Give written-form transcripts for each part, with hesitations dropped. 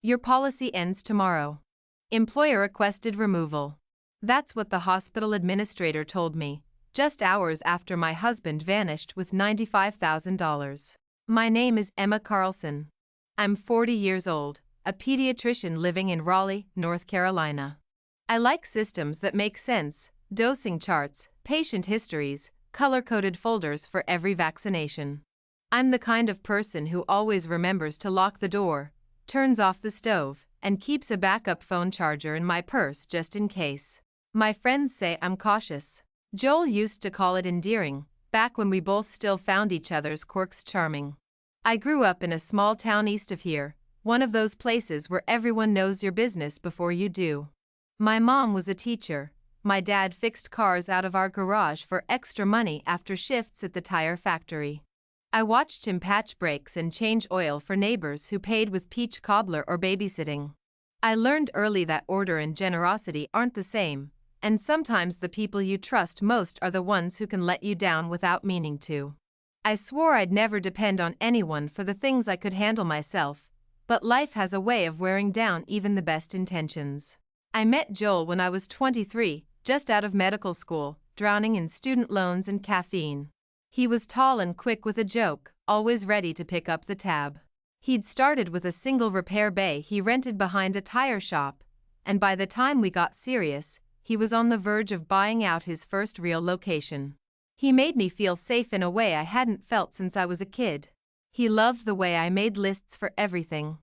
Your policy ends tomorrow. Employer requested removal. That's what the hospital administrator told me, just hours after my husband vanished with $95,000. My name is Emma Carlson. I'm 40 years old, a pediatrician living in Raleigh, North Carolina. I like systems that make sense, dosing charts, patient histories, color-coded folders for every vaccination. I'm the kind of person who always remembers to lock the door, turns off the stove, and keeps a backup phone charger in my purse just in case. My friends say I'm cautious. Joel used to call it endearing, back when we both still found each other's quirks charming. I grew up in a small town east of here, one of those places where everyone knows your business before you do. My mom was a teacher. My dad fixed cars out of our garage for extra money after shifts at the tire factory. I watched him patch brakes and change oil for neighbors who paid with peach cobbler or babysitting. I learned early that order and generosity aren't the same, and sometimes the people you trust most are the ones who can let you down without meaning to. I swore I'd never depend on anyone for the things I could handle myself, but life has a way of wearing down even the best intentions. I met Joel when I was 23, just out of medical school, drowning in student loans and caffeine. He was tall and quick with a joke, always ready to pick up the tab. He'd started with a single repair bay he rented behind a tire shop, and by the time we got serious, he was on the verge of buying out his first real location. He made me feel safe in a way I hadn't felt since I was a kid. He loved the way I made lists for everything.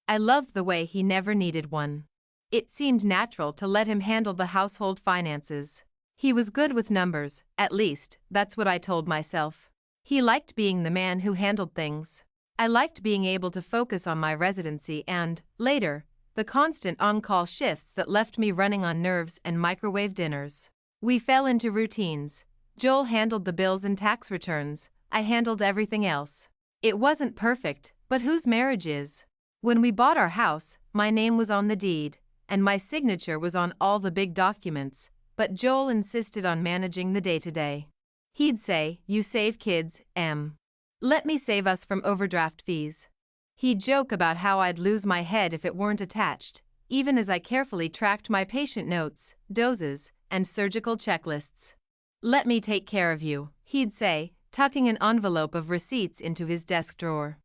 I loved the way he never needed one. It seemed natural to let him handle the household finances. He was good with numbers, at least, that's what I told myself. He liked being the man who handled things. I liked being able to focus on my residency and, later, the constant on-call shifts that left me running on nerves and microwave dinners. We fell into routines. Joel handled the bills and tax returns, I handled everything else. It wasn't perfect, but whose marriage is? When we bought our house, my name was on the deed, and my signature was on all the big documents, but Joel insisted on managing the day-to-day. He'd say, "You save kids, Em. Let me save us from overdraft fees." He'd joke about how I'd lose my head if it weren't attached, even as I carefully tracked my patient notes, doses, and surgical checklists. "Let me take care of you," he'd say, tucking an envelope of receipts into his desk drawer.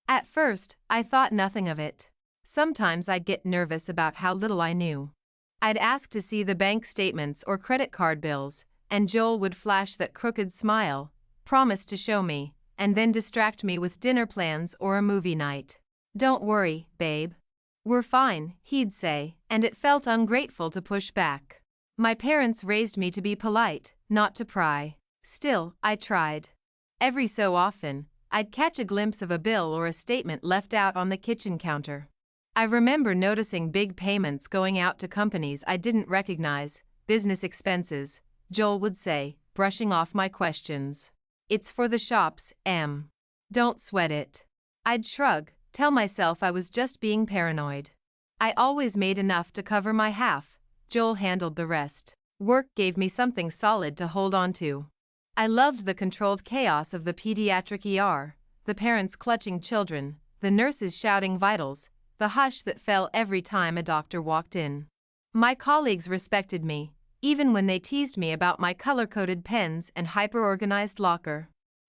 At first, I thought nothing of it. Sometimes I'd get nervous about how little I knew. I'd ask to see the bank statements or credit card bills, and Joel would flash that crooked smile, promise to show me, and then distract me with dinner plans or a movie night. "Don't worry, babe. We're fine," he'd say, and it felt ungrateful to push back. My parents raised me to be polite, not to pry. Still, I tried. Every so often, I'd catch a glimpse of a bill or a statement left out on the kitchen counter. I remember noticing big payments going out to companies I didn't recognize, business expenses, Joel would say, brushing off my questions. "It's for the shops, Em. Don't sweat it." I'd shrug, tell myself I was just being paranoid. I always made enough to cover my half, Joel handled the rest. Work gave me something solid to hold on to. I loved the controlled chaos of the pediatric ER, the parents clutching children, the nurses shouting vitals, the hush that fell every time a doctor walked in. My colleagues respected me, even when they teased me about my color-coded pens and hyper-organized locker.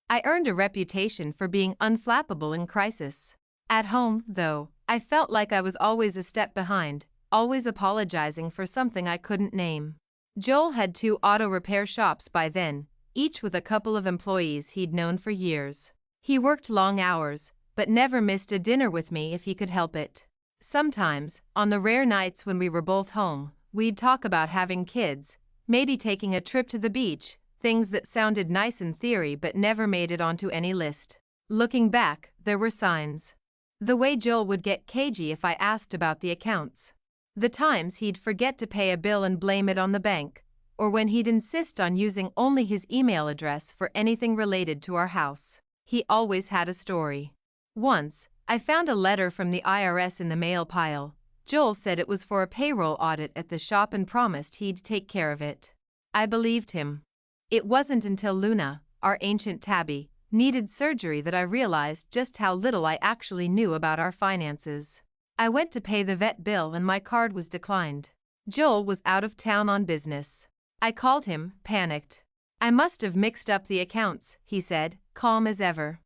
I earned a reputation for being unflappable in crisis. At home, though, I felt like I was always a step behind, always apologizing for something I couldn't name. Joel had 2 auto repair shops by then, each with a couple of employees he'd known for years. He worked long hours, but never missed a dinner with me if he could help it. Sometimes, on the rare nights when we were both home, we'd talk about having kids, maybe taking a trip to the beach, things that sounded nice in theory but never made it onto any list. Looking back, there were signs. The way Joel would get cagey if I asked about the accounts. The times he'd forget to pay a bill and blame it on the bank, or when he'd insist on using only his email address for anything related to our house. He always had a story. Once, I found a letter from the IRS in the mail pile. Joel said it was for a payroll audit at the shop and promised he'd take care of it. I believed him. It wasn't until Luna, our ancient tabby, needed surgery that I realized just how little I actually knew about our finances. I went to pay the vet bill and my card was declined. Joel was out of town on business. I called him, panicked. I must have mixed up the accounts, he said, calm as ever.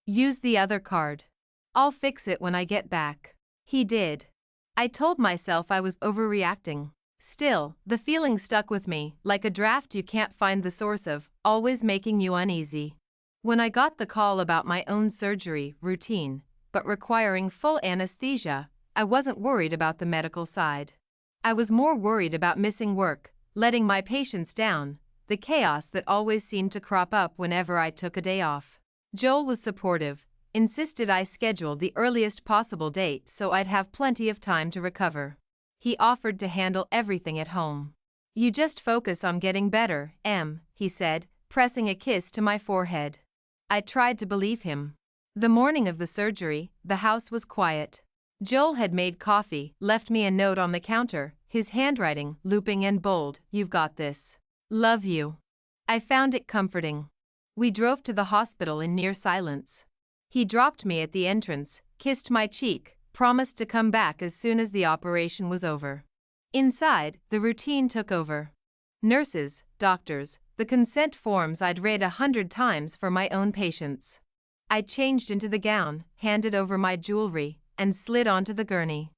Use the other card. I'll fix it when I get back. He did. I told myself I was overreacting. Still, the feeling stuck with me, like a draft you can't find the source of, always making you uneasy. When I got the call about my own surgery, routine, but requiring full anesthesia, I wasn't worried about the medical side. I was more worried about missing work, letting my patients down, the chaos that always seemed to crop up whenever I took a day off. Joel was supportive, insisted I schedule the earliest possible date so I'd have plenty of time to recover. He offered to handle everything at home. You just focus on getting better, Em, he said, pressing a kiss to my forehead. I tried to believe him. The morning of the surgery, the house was quiet. Joel had made coffee, left me a note on the counter, his handwriting looping and bold, "You've got this. Love you." I found it comforting. We drove to the hospital in near silence. He dropped me at the entrance, kissed my cheek, promised to come back as soon as the operation was over. Inside, the routine took over. Nurses, doctors, the consent forms I'd read 100 times for my own patients. I changed into the gown, handed over my jewelry, and slid onto the gurney.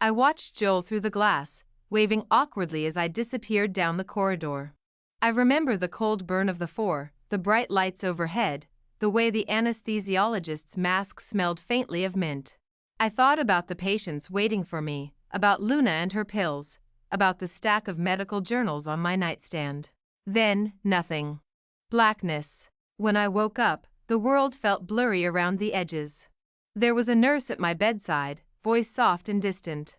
I watched Joel through the glass, waving awkwardly as I disappeared down the corridor. I remember the cold burn of the floor, the bright lights overhead, the way the anesthesiologist's mask smelled faintly of mint. I thought about the patients waiting for me, about Luna and her pills, about the stack of medical journals on my nightstand. Then, nothing. Blackness. When I woke up, the world felt blurry around the edges. There was a nurse at my bedside, voice soft and distant.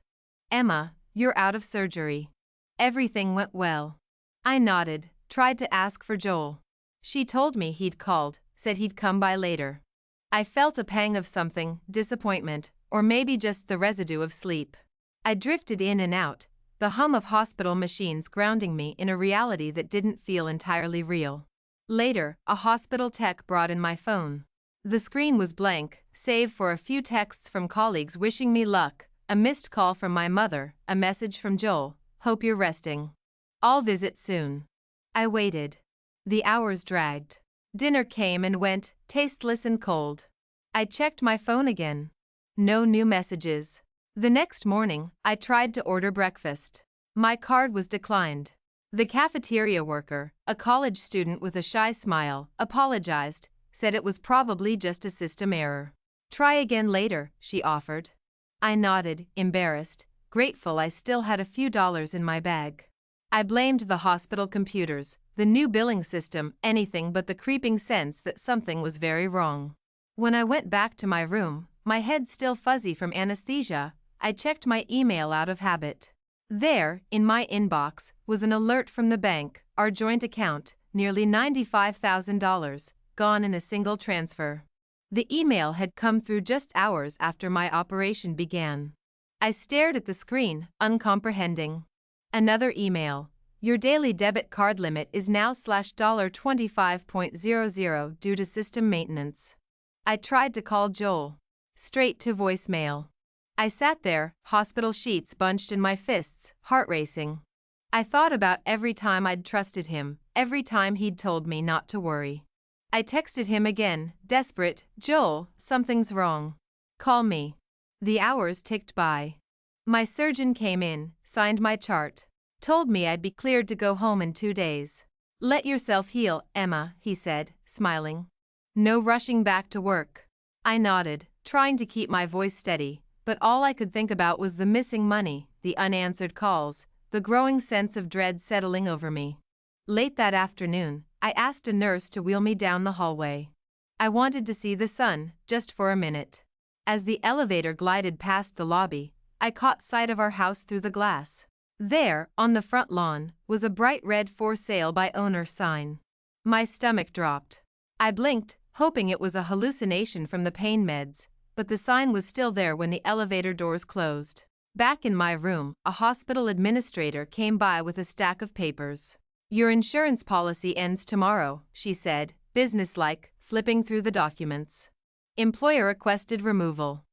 "Emma, you're out of surgery. Everything went well." I nodded, tried to ask for Joel. She told me he'd called, said he'd come by later. I felt a pang of something, disappointment, or maybe just the residue of sleep. I drifted in and out, the hum of hospital machines grounding me in a reality that didn't feel entirely real. Later, a hospital tech brought in my phone. The screen was blank, save for a few texts from colleagues wishing me luck, a missed call from my mother, a message from Joel, "Hope you're resting. I'll visit soon." I waited. The hours dragged. Dinner came and went, tasteless and cold. I checked my phone again. No new messages. The next morning, I tried to order breakfast. My card was declined. The cafeteria worker, a college student with a shy smile, apologized, said it was probably just a system error. "Try again later," she offered. I nodded, embarrassed, grateful I still had a few dollars in my bag. I blamed the hospital computers, the new billing system, anything but the creeping sense that something was very wrong. When I went back to my room, my head still fuzzy from anesthesia, I checked my email out of habit. There, in my inbox, was an alert from the bank, our joint account, nearly $95,000, gone in a single transfer. The email had come through just hours after my operation began. I stared at the screen, uncomprehending. Another email. "Your daily debit card limit is now $25.00 due to system maintenance." I tried to call Joel. Straight to voicemail. I sat there, hospital sheets bunched in my fists, heart racing. I thought about every time I'd trusted him, every time he'd told me not to worry. I texted him again, desperate, "Joel, something's wrong. Call me." The hours ticked by. My surgeon came in, signed my chart, told me I'd be cleared to go home in 2 days. "Let yourself heal, Emma," he said, smiling. "No rushing back to work." I nodded, trying to keep my voice steady, but all I could think about was the missing money, the unanswered calls, the growing sense of dread settling over me. Late that afternoon, I asked a nurse to wheel me down the hallway. I wanted to see the sun, just for a minute. As the elevator glided past the lobby, I caught sight of our house through the glass. There, on the front lawn, was a bright red "For Sale by Owner" sign. My stomach dropped. I blinked, hoping it was a hallucination from the pain meds, but the sign was still there when the elevator doors closed. Back in my room, a hospital administrator came by with a stack of papers. "Your insurance policy ends tomorrow," she said, businesslike, flipping through the documents. "Employer requested removal."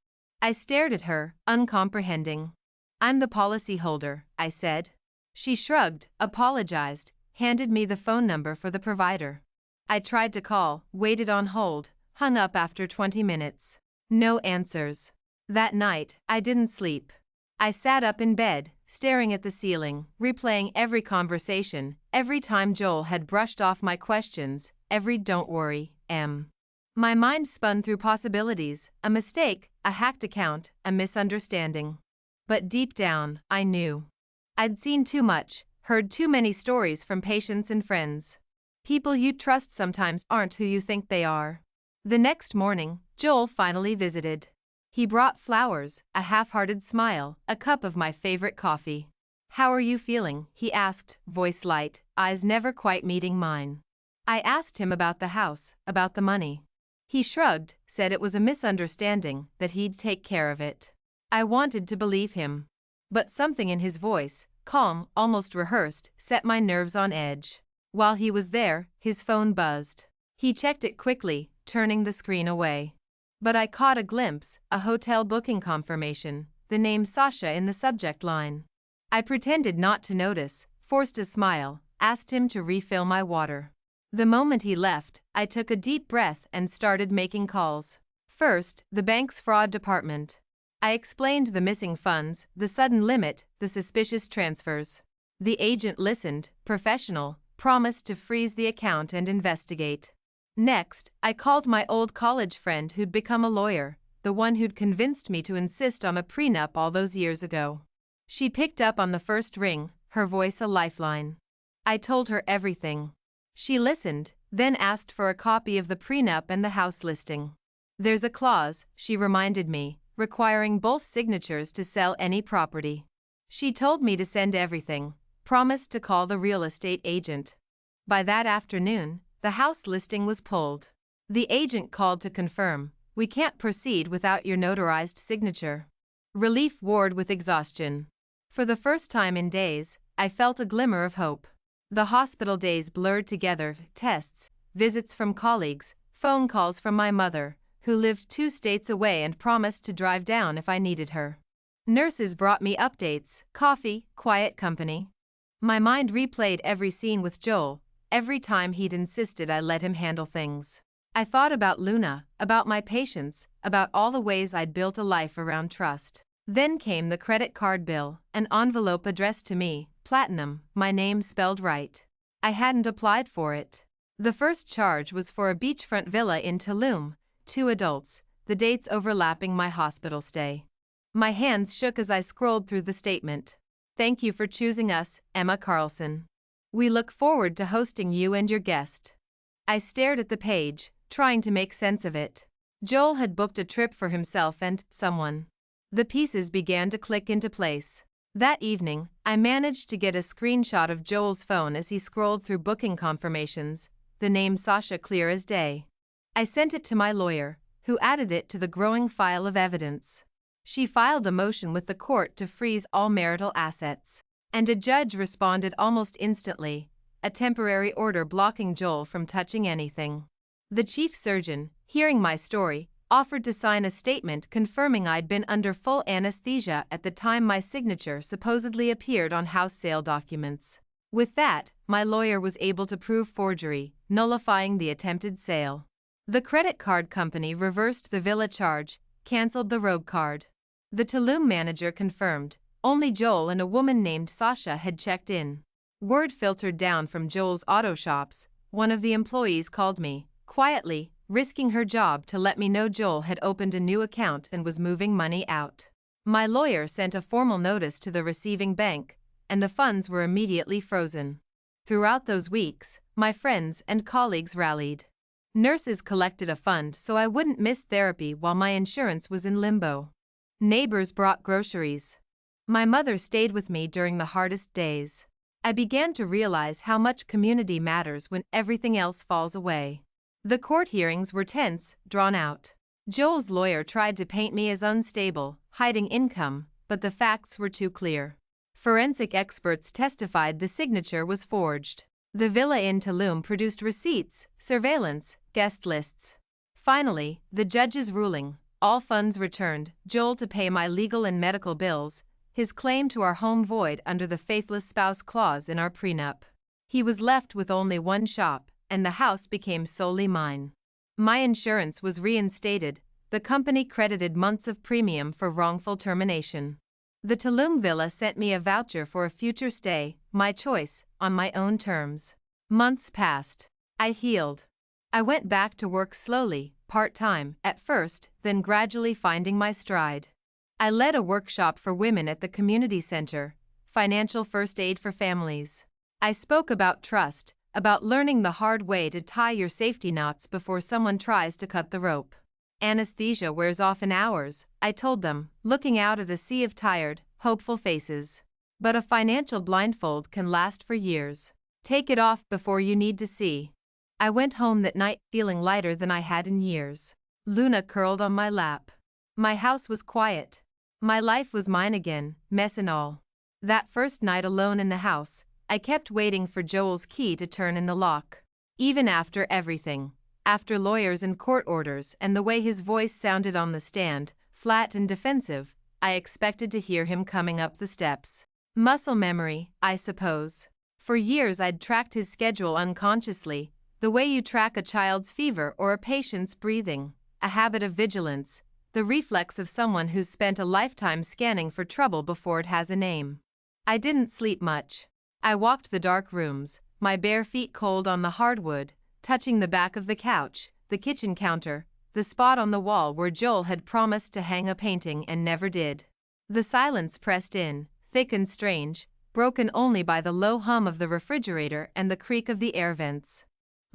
I stared at her, uncomprehending. "I'm the policyholder," I said. She shrugged, apologized, handed me the phone number for the provider. I tried to call, waited on hold, hung up after 20 minutes. No answers. That night, I didn't sleep. I sat up in bed, staring at the ceiling, replaying every conversation, every time Joel had brushed off my questions, every "don't worry, Em." My mind spun through possibilities: a mistake, a hacked account, a misunderstanding. But deep down, I knew. I'd seen too much, heard too many stories from patients and friends. People you trust sometimes aren't who you think they are. The next morning, Joel finally visited. He brought flowers, a half-hearted smile, a cup of my favorite coffee. "How are you feeling?" he asked, voice light, eyes never quite meeting mine. I asked him about the house, about the money. He shrugged, said it was a misunderstanding, that he'd take care of it. I wanted to believe him. But something in his voice, calm, almost rehearsed, set my nerves on edge. While he was there, his phone buzzed. He checked it quickly, turning the screen away. But I caught a glimpse, a hotel booking confirmation, the name Sasha in the subject line. I pretended not to notice, forced a smile, asked him to refill my water. The moment he left, I took a deep breath and started making calls. First, the bank's fraud department. I explained the missing funds, the sudden limit, the suspicious transfers. The agent listened, professional, promised to freeze the account and investigate. Next, I called my old college friend who'd become a lawyer, the one who'd convinced me to insist on a prenup all those years ago. She picked up on the first ring, her voice a lifeline. I told her everything. She listened, then asked for a copy of the prenup and the house listing. "There's a clause," she reminded me, requiring both signatures to sell any property. She told me to send everything, promised to call the real estate agent. By that afternoon, the house listing was pulled. The agent called to confirm, "We can't proceed without your notarized signature." Relief warred with exhaustion. For the first time in days, I felt a glimmer of hope. The hospital days blurred together, tests, visits from colleagues, phone calls from my mother, who lived 2 states away and promised to drive down if I needed her. Nurses brought me updates, coffee, quiet company. My mind replayed every scene with Joel, every time he'd insisted I let him handle things. I thought about Luna, about my patients, about all the ways I'd built a life around trust. Then came the credit card bill, an envelope addressed to me, Platinum, my name spelled right. I hadn't applied for it. The first charge was for a beachfront villa in Tulum, 2 adults, the dates overlapping my hospital stay. My hands shook as I scrolled through the statement. "Thank you for choosing us, Emma Carlson. We look forward to hosting you and your guest." I stared at the page, trying to make sense of it. Joel had booked a trip for himself and someone. The pieces began to click into place. That evening, I managed to get a screenshot of Joel's phone as he scrolled through booking confirmations, the name Sasha clear as day. I sent it to my lawyer, who added it to the growing file of evidence. She filed a motion with the court to freeze all marital assets. And a judge responded almost instantly, a temporary order blocking Joel from touching anything. The chief surgeon, hearing my story, offered to sign a statement confirming I'd been under full anesthesia at the time my signature supposedly appeared on house sale documents. With that, my lawyer was able to prove forgery, nullifying the attempted sale. The credit card company reversed the villa charge, canceled the rogue card. The Tulum manager confirmed, only Joel and a woman named Sasha had checked in. Word filtered down from Joel's auto shops. One of the employees called me, quietly, risking her job to let me know Joel had opened a new account and was moving money out. My lawyer sent a formal notice to the receiving bank, and the funds were immediately frozen. Throughout those weeks, my friends and colleagues rallied. Nurses collected a fund so I wouldn't miss therapy while my insurance was in limbo. Neighbors brought groceries. My mother stayed with me during the hardest days. I began to realize how much community matters when everything else falls away. The court hearings were tense, drawn out. Joel's lawyer tried to paint me as unstable, hiding income, but the facts were too clear. Forensic experts testified the signature was forged. The villa in Tulum produced receipts, surveillance, guest lists. Finally, the judge's ruling, all funds returned, Joel to pay my legal and medical bills, his claim to our home void under the faithless spouse clause in our prenup. He was left with only one shop, and the house became solely mine. My insurance was reinstated, the company credited months of premium for wrongful termination. The Tulum villa sent me a voucher for a future stay, my choice, on my own terms. Months passed. I healed. I went back to work slowly, part-time, at first, then gradually finding my stride. I led a workshop for women at the community center, financial first aid for families. I spoke about trust, about learning the hard way to tie your safety knots before someone tries to cut the rope. Anesthesia wears off in hours, I told them, looking out at a sea of tired, hopeful faces. But a financial blindfold can last for years. Take it off before you need to see. I went home that night feeling lighter than I had in years. Luna curled on my lap. My house was quiet. My life was mine again, mess and all. That first night alone in the house, I kept waiting for Joel's key to turn in the lock. Even after everything. After lawyers and court orders and the way his voice sounded on the stand, flat and defensive, I expected to hear him coming up the steps. Muscle memory, I suppose. For years I'd tracked his schedule unconsciously, the way you track a child's fever or a patient's breathing, a habit of vigilance, the reflex of someone who's spent a lifetime scanning for trouble before it has a name. I didn't sleep much. I walked the dark rooms, my bare feet cold on the hardwood, touching the back of the couch, the kitchen counter, the spot on the wall where Joel had promised to hang a painting and never did. The silence pressed in, thick and strange, broken only by the low hum of the refrigerator and the creak of the air vents.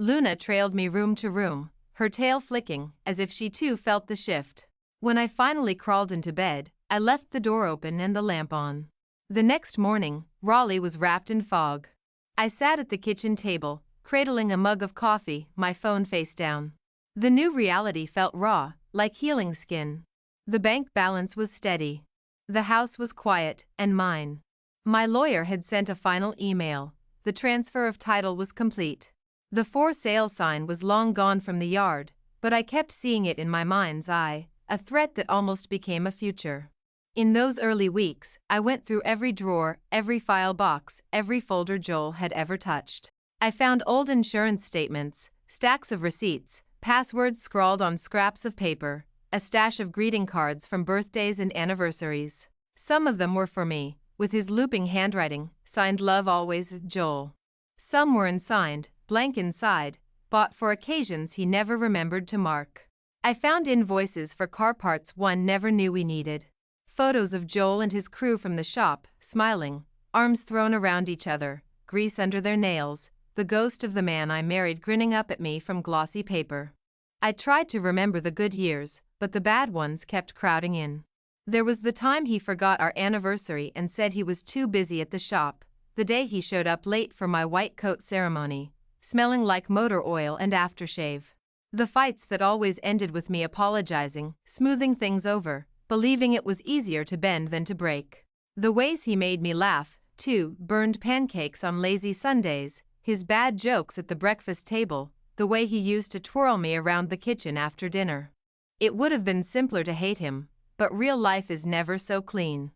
Luna trailed me room to room, her tail flicking, as if she too felt the shift. When I finally crawled into bed, I left the door open and the lamp on. The next morning, Raleigh was wrapped in fog. I sat at the kitchen table, cradling a mug of coffee, my phone face down. The new reality felt raw, like healing skin. The bank balance was steady. The house was quiet and mine. My lawyer had sent a final email. The transfer of title was complete. The for sale sign was long gone from the yard, but I kept seeing it in my mind's eye, a threat that almost became a future. In those early weeks, I went through every drawer, every file box, every folder Joel had ever touched. I found old insurance statements, stacks of receipts, passwords scrawled on scraps of paper, a stash of greeting cards from birthdays and anniversaries. Some of them were for me, with his looping handwriting, signed Love Always, Joel. Some were unsigned, blank inside, bought for occasions he never remembered to mark. I found invoices for car parts one never knew we needed. Photos of Joel and his crew from the shop, smiling, arms thrown around each other, grease under their nails, the ghost of the man I married grinning up at me from glossy paper. I tried to remember the good years, but the bad ones kept crowding in. There was the time he forgot our anniversary and said he was too busy at the shop, the day he showed up late for my white coat ceremony, smelling like motor oil and aftershave. The fights that always ended with me apologizing, smoothing things over, believing it was easier to bend than to break. The ways he made me laugh, too, burned pancakes on lazy Sundays, his bad jokes at the breakfast table, the way he used to twirl me around the kitchen after dinner. It would have been simpler to hate him, but real life is never so clean.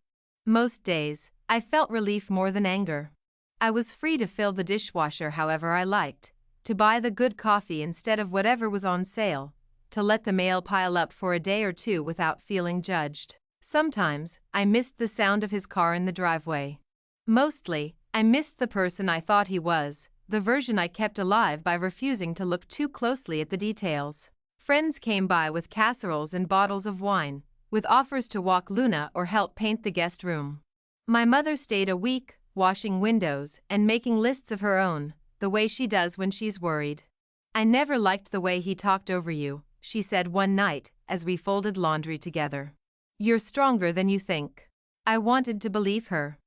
Most days, I felt relief more than anger. I was free to fill the dishwasher however I liked, to buy the good coffee instead of whatever was on sale, to let the mail pile up for a day or two without feeling judged. Sometimes, I missed the sound of his car in the driveway. Mostly, I missed the person I thought he was, the version I kept alive by refusing to look too closely at the details. Friends came by with casseroles and bottles of wine, with offers to walk Luna or help paint the guest room. My mother stayed a week, washing windows and making lists of her own, the way she does when she's worried. "I never liked the way he talked over you," she said one night as we folded laundry together. "You're stronger than you think." I wanted to believe her.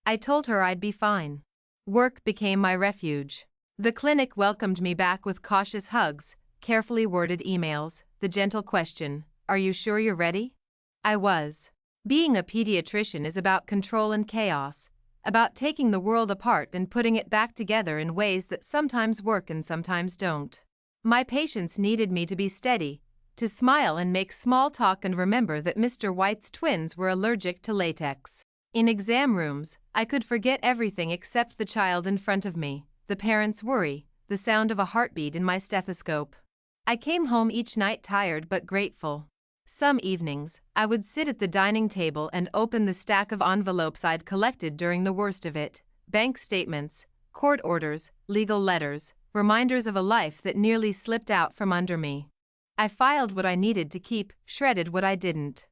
I told her I'd be fine. Work became my refuge. The clinic welcomed me back with cautious hugs, carefully worded emails, the gentle question, "Are you sure you're ready?" I was. Being a pediatrician is about control and chaos, about taking the world apart and putting it back together in ways that sometimes work and sometimes don't. My patients needed me to be steady, to smile and make small talk and remember that Mr. White's twins were allergic to latex. In exam rooms, I could forget everything except the child in front of me, the parents' worry, the sound of a heartbeat in my stethoscope. I came home each night tired but grateful. Some evenings, I would sit at the dining table and open the stack of envelopes I'd collected during the worst of it: bank statements, court orders, legal letters, reminders of a life that nearly slipped out from under me. I filed what I needed to keep, shredded what I didn't.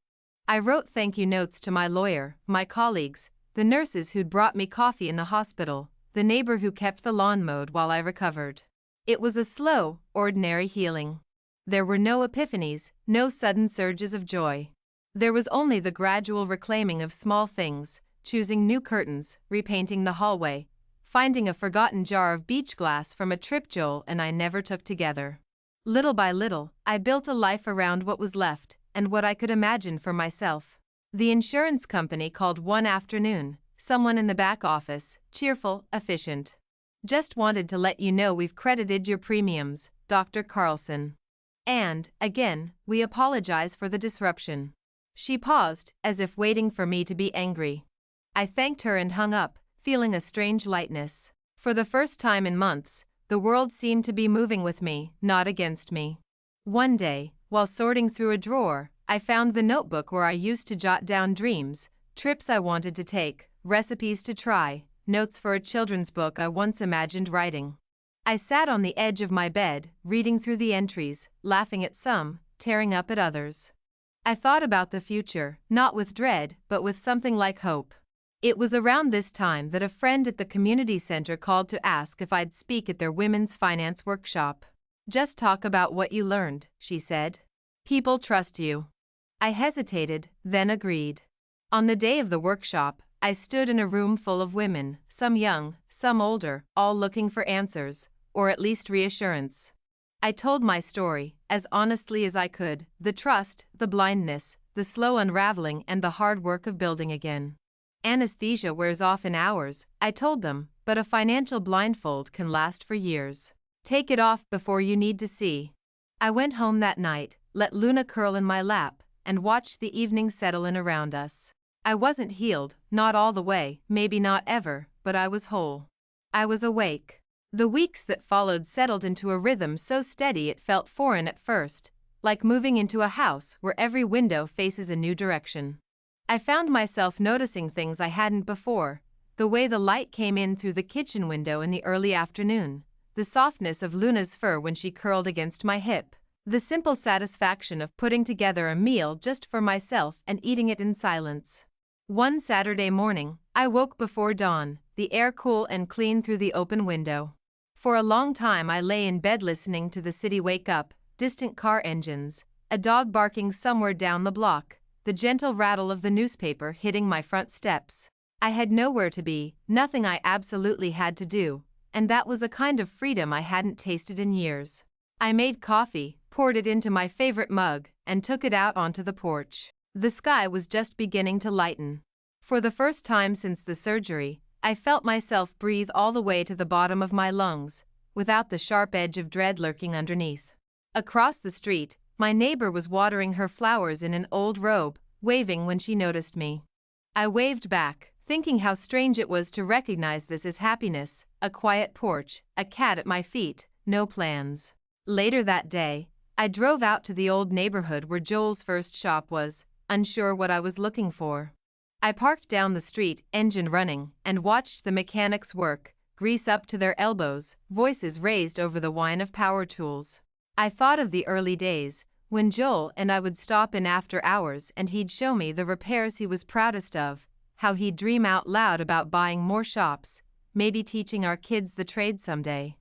I wrote thank you notes to my lawyer, my colleagues, the nurses who'd brought me coffee in the hospital, the neighbor who kept the lawn mowed while I recovered. It was a slow, ordinary healing. There were no epiphanies, no sudden surges of joy. There was only the gradual reclaiming of small things, choosing new curtains, repainting the hallway, finding a forgotten jar of beach glass from a trip Joel and I never took together. Little by little, I built a life around what was left, and what I could imagine for myself. The insurance company called one afternoon, someone in the back office, cheerful, efficient. "Just wanted to let you know we've credited your premiums, Dr. Carlson. And, again, we apologize for the disruption." She paused, as if waiting for me to be angry. I thanked her and hung up, feeling a strange lightness. For the first time in months, the world seemed to be moving with me, not against me. One day, while sorting through a drawer, I found the notebook where I used to jot down dreams, trips I wanted to take, recipes to try, notes for a children's book I once imagined writing. I sat on the edge of my bed, reading through the entries, laughing at some, tearing up at others. I thought about the future, not with dread, but with something like hope. It was around this time that a friend at the community center called to ask if I'd speak at their women's finance workshop. "Just talk about what you learned," she said. "People trust you." I hesitated, then agreed. On the day of the workshop, I stood in a room full of women, some young, some older, all looking for answers, or at least reassurance. I told my story, as honestly as I could, the trust, the blindness, the slow unraveling, and the hard work of building again. Anesthesia wears off in hours, I told them, but a financial blindfold can last for years. Take it off before you need to see. I went home that night, let Luna curl in my lap, and watched the evening settle in around us. I wasn't healed, not all the way, maybe not ever, but I was whole. I was awake. The weeks that followed settled into a rhythm so steady it felt foreign at first, like moving into a house where every window faces a new direction. I found myself noticing things I hadn't before: the way the light came in through the kitchen window in the early afternoon, the softness of Luna's fur when she curled against my hip, the simple satisfaction of putting together a meal just for myself and eating it in silence. One Saturday morning, I woke before dawn, the air cool and clean through the open window. For a long time I lay in bed listening to the city wake up, distant car engines, a dog barking somewhere down the block, the gentle rattle of the newspaper hitting my front steps. I had nowhere to be, nothing I absolutely had to do, and that was a kind of freedom I hadn't tasted in years. I made coffee, poured it into my favorite mug, and took it out onto the porch. The sky was just beginning to lighten. For the first time since the surgery, I felt myself breathe all the way to the bottom of my lungs, without the sharp edge of dread lurking underneath. Across the street, my neighbor was watering her flowers in an old robe, waving when she noticed me. I waved back, thinking how strange it was to recognize this as happiness: a quiet porch, a cat at my feet, no plans. Later that day, I drove out to the old neighborhood where Joel's first shop was, unsure what I was looking for. I parked down the street, engine running, and watched the mechanics work, grease up to their elbows, voices raised over the whine of power tools. I thought of the early days, when Joel and I would stop in after hours and he'd show me the repairs he was proudest of, how he'd dream out loud about buying more shops, maybe teaching our kids the trade someday.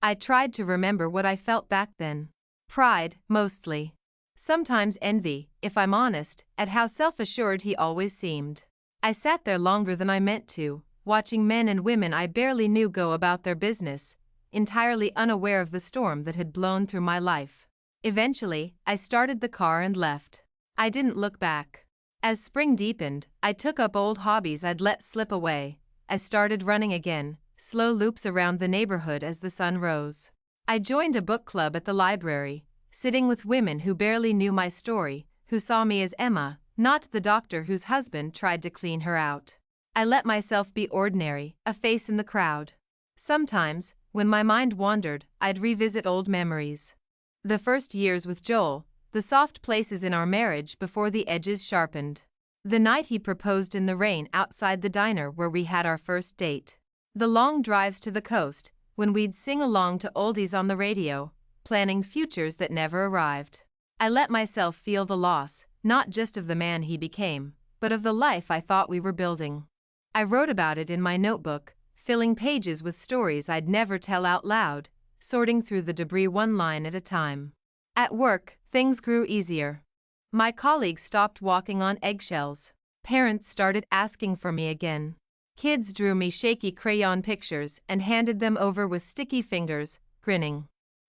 I tried to remember what I felt back then. Pride, mostly. Sometimes envy, if I'm honest, at how self-assured he always seemed. I sat there longer than I meant to, watching men and women I barely knew go about their business, entirely unaware of the storm that had blown through my life. Eventually, I started the car and left. I didn't look back. As spring deepened, I took up old hobbies I'd let slip away. I started running again, slow loops around the neighborhood as the sun rose. I joined a book club at the library, sitting with women who barely knew my story, who saw me as Emma, not the doctor whose husband tried to clean her out. I let myself be ordinary, a face in the crowd. Sometimes, when my mind wandered, I'd revisit old memories. The first years with Joel, the soft places in our marriage before the edges sharpened. The night he proposed in the rain outside the diner where we had our first date. The long drives to the coast, when we'd sing along to oldies on the radio, planning futures that never arrived. I let myself feel the loss, not just of the man he became, but of the life I thought we were building. I wrote about it in my notebook, filling pages with stories I'd never tell out loud, sorting through the debris one line at a time. At work, things grew easier. My colleagues stopped walking on eggshells. Parents started asking for me again. Kids drew me shaky crayon pictures and handed them over with sticky fingers, grinning.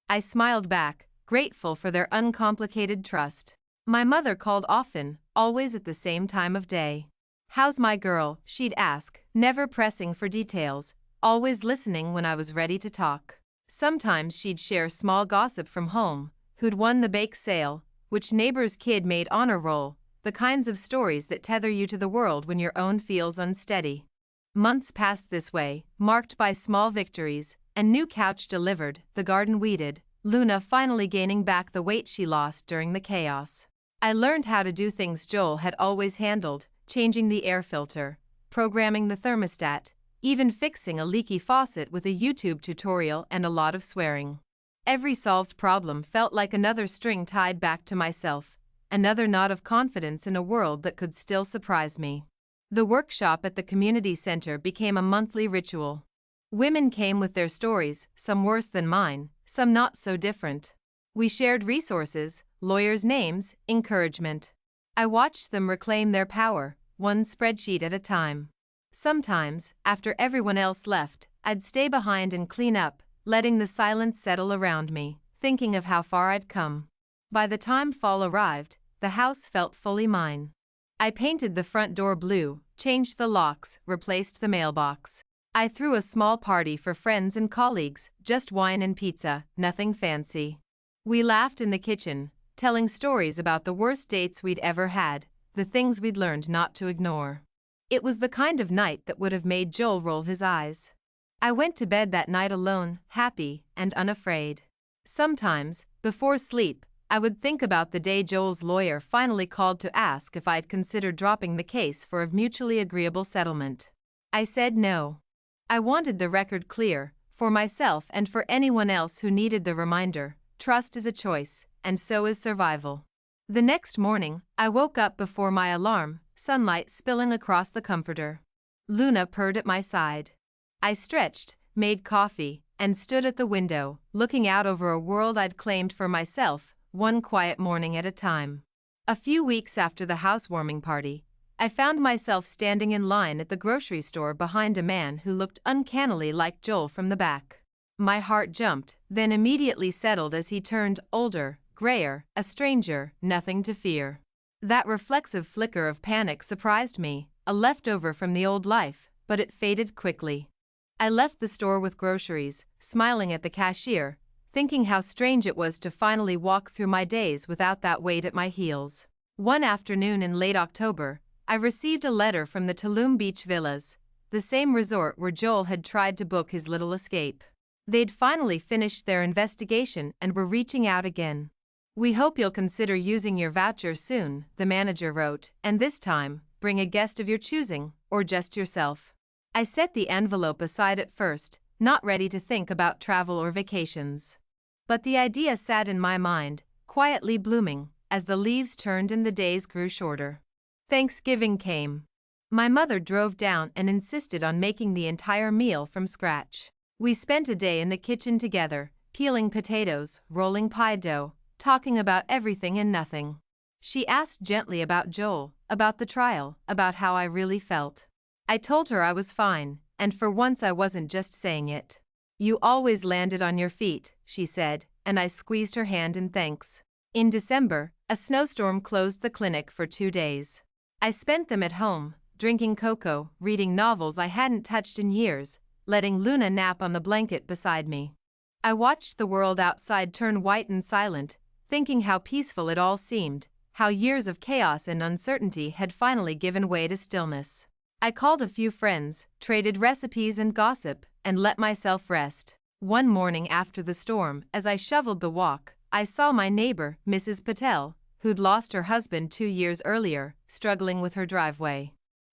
I smiled back, grateful for their uncomplicated trust. My mother called often, always at the same time of day. "How's my girl?" she'd ask, never pressing for details, always listening when I was ready to talk. Sometimes she'd share small gossip from home, who'd won the bake sale, which neighbor's kid made honor roll, the kinds of stories that tether you to the world when your own feels unsteady. Months passed this way, marked by small victories, a new couch delivered, the garden weeded, Luna finally gaining back the weight she lost during the chaos. I learned how to do things Joel had always handled, changing the air filter, programming the thermostat, even fixing a leaky faucet with a YouTube tutorial and a lot of swearing. Every solved problem felt like another string tied back to myself, another nod of confidence in a world that could still surprise me. The workshop at the community center became a monthly ritual. Women came with their stories, some worse than mine, some not so different. We shared resources, lawyers' names, encouragement. I watched them reclaim their power, one spreadsheet at a time. Sometimes, after everyone else left, I'd stay behind and clean up, letting the silence settle around me, thinking of how far I'd come. By the time fall arrived, the house felt fully mine. I painted the front door blue, changed the locks, replaced the mailbox. I threw a small party for friends and colleagues, just wine and pizza, nothing fancy. We laughed in the kitchen, telling stories about the worst dates we'd ever had, the things we'd learned not to ignore. It was the kind of night that would have made Joel roll his eyes. I went to bed that night alone, happy and unafraid. Sometimes, before sleep, I would think about the day Joel's lawyer finally called to ask if I'd considered dropping the case for a mutually agreeable settlement. I said no. I wanted the record clear, for myself and for anyone else who needed the reminder, trust is a choice, and so is survival. The next morning, I woke up before my alarm, sunlight spilling across the comforter. Luna purred at my side. I stretched, made coffee, and stood at the window, looking out over a world I'd claimed for myself, one quiet morning at a time. A few weeks after the housewarming party, I found myself standing in line at the grocery store behind a man who looked uncannily like Joel from the back. My heart jumped, then immediately settled as he turned, older, grayer, a stranger, nothing to fear. That reflexive flicker of panic surprised me, a leftover from the old life, but it faded quickly. I left the store with groceries, smiling at the cashier, thinking how strange it was to finally walk through my days without that weight at my heels. One afternoon in late October, I received a letter from the Tulum Beach Villas, the same resort where Joel had tried to book his little escape. They'd finally finished their investigation and were reaching out again. "We hope you'll consider using your voucher soon," the manager wrote, "and this time, bring a guest of your choosing, or just yourself." I set the envelope aside at first, not ready to think about travel or vacations. But the idea sat in my mind, quietly blooming, as the leaves turned and the days grew shorter. Thanksgiving came. My mother drove down and insisted on making the entire meal from scratch. We spent a day in the kitchen together, peeling potatoes, rolling pie dough, talking about everything and nothing. She asked gently about Joel, about the trial, about how I really felt. I told her I was fine, and for once I wasn't just saying it. "You always landed on your feet," she said, and I squeezed her hand in thanks. In December, a snowstorm closed the clinic for 2 days. I spent them at home, drinking cocoa, reading novels I hadn't touched in years, letting Luna nap on the blanket beside me. I watched the world outside turn white and silent, thinking how peaceful it all seemed, how years of chaos and uncertainty had finally given way to stillness. I called a few friends, traded recipes and gossip, and let myself rest. One morning after the storm, as I shoveled the walk, I saw my neighbor, Mrs. Patel, who'd lost her husband 2 years earlier, struggling with her driveway.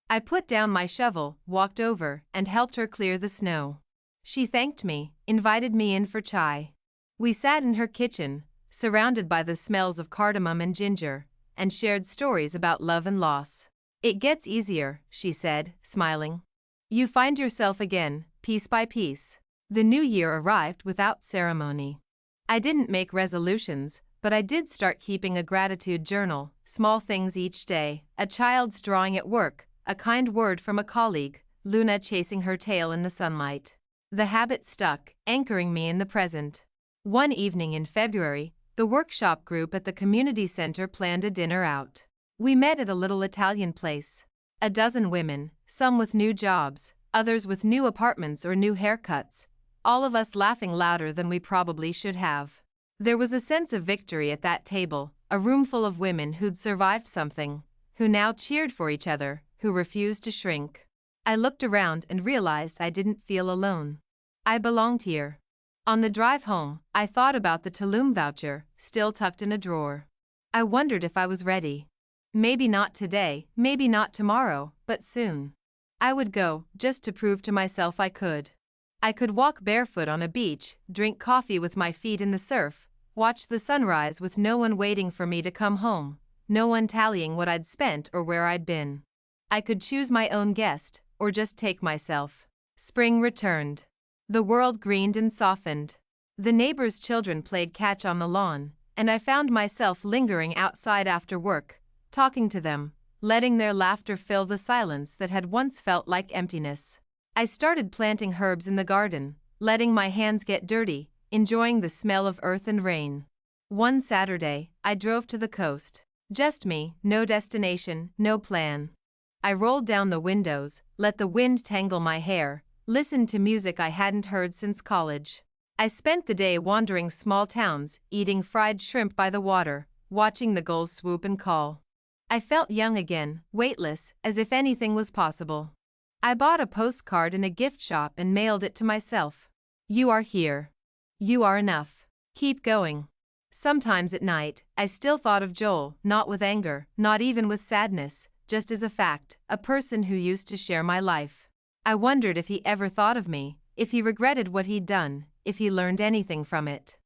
I put down my shovel, walked over, and helped her clear the snow. She thanked me, invited me in for chai. We sat in her kitchen, surrounded by the smells of cardamom and ginger, and shared stories about love and loss. "It gets easier," she said, smiling. "You find yourself again, piece by piece." The new year arrived without ceremony. I didn't make resolutions, but I did start keeping a gratitude journal, small things each day, a child's drawing at work, a kind word from a colleague, Luna chasing her tail in the sunlight. The habit stuck, anchoring me in the present. One evening in February, the workshop group at the community center planned a dinner out. We met at a little Italian place. A dozen women, some with new jobs, others with new apartments or new haircuts, all of us laughing louder than we probably should have. There was a sense of victory at that table, a room full of women who'd survived something, who now cheered for each other, who refused to shrink. I looked around and realized I didn't feel alone. I belonged here. On the drive home, I thought about the Tulum voucher, still tucked in a drawer. I wondered if I was ready. Maybe not today, maybe not tomorrow, but soon. I would go, just to prove to myself I could. I could walk barefoot on a beach, drink coffee with my feet in the surf, watch the sunrise with no one waiting for me to come home, no one tallying what I'd spent or where I'd been. I could choose my own guest, or just take myself. Spring returned. The world greened and softened. The neighbors' children played catch on the lawn, and I found myself lingering outside after work, talking to them, letting their laughter fill the silence that had once felt like emptiness. I started planting herbs in the garden, letting my hands get dirty, enjoying the smell of earth and rain. One Saturday, I drove to the coast. Just me, no destination, no plan. I rolled down the windows, let the wind tangle my hair, listened to music I hadn't heard since college. I spent the day wandering small towns, eating fried shrimp by the water, watching the gulls swoop and call. I felt young again, weightless, as if anything was possible. I bought a postcard in a gift shop and mailed it to myself. "You are here. You are enough. Keep going." Sometimes at night, I still thought of Joel, not with anger, not even with sadness, just as a fact, a person who used to share my life. I wondered if he ever thought of me, if he regretted what he'd done, if he learned anything from it.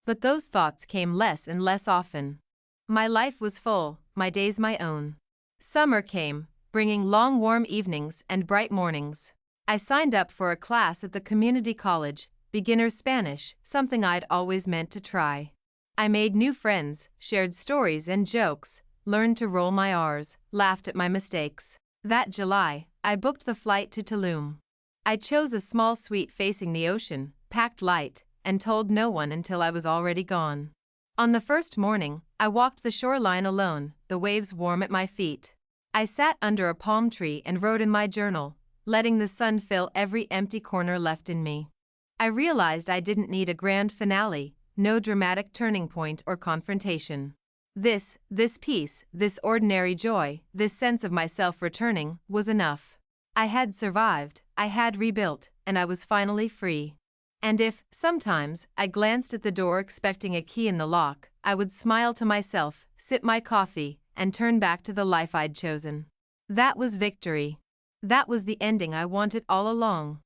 But those thoughts came less and less often. My life was full, my days my own. Summer came, bringing long warm evenings and bright mornings. I signed up for a class at the community college, beginner Spanish, something I'd always meant to try. I made new friends, shared stories and jokes, learned to roll my R's, laughed at my mistakes. That July, I booked the flight to Tulum. I chose a small suite facing the ocean, packed light, and told no one until I was already gone. On the first morning, I walked the shoreline alone, the waves warm at my feet. I sat under a palm tree and wrote in my journal, letting the sun fill every empty corner left in me. I realized I didn't need a grand finale, no dramatic turning point or confrontation. This peace, this ordinary joy, this sense of myself returning, was enough. I had survived, I had rebuilt, and I was finally free. And if, sometimes, I glanced at the door expecting a key in the lock, I would smile to myself, sip my coffee, and turn back to the life I'd chosen. That was victory. That was the ending I wanted all along.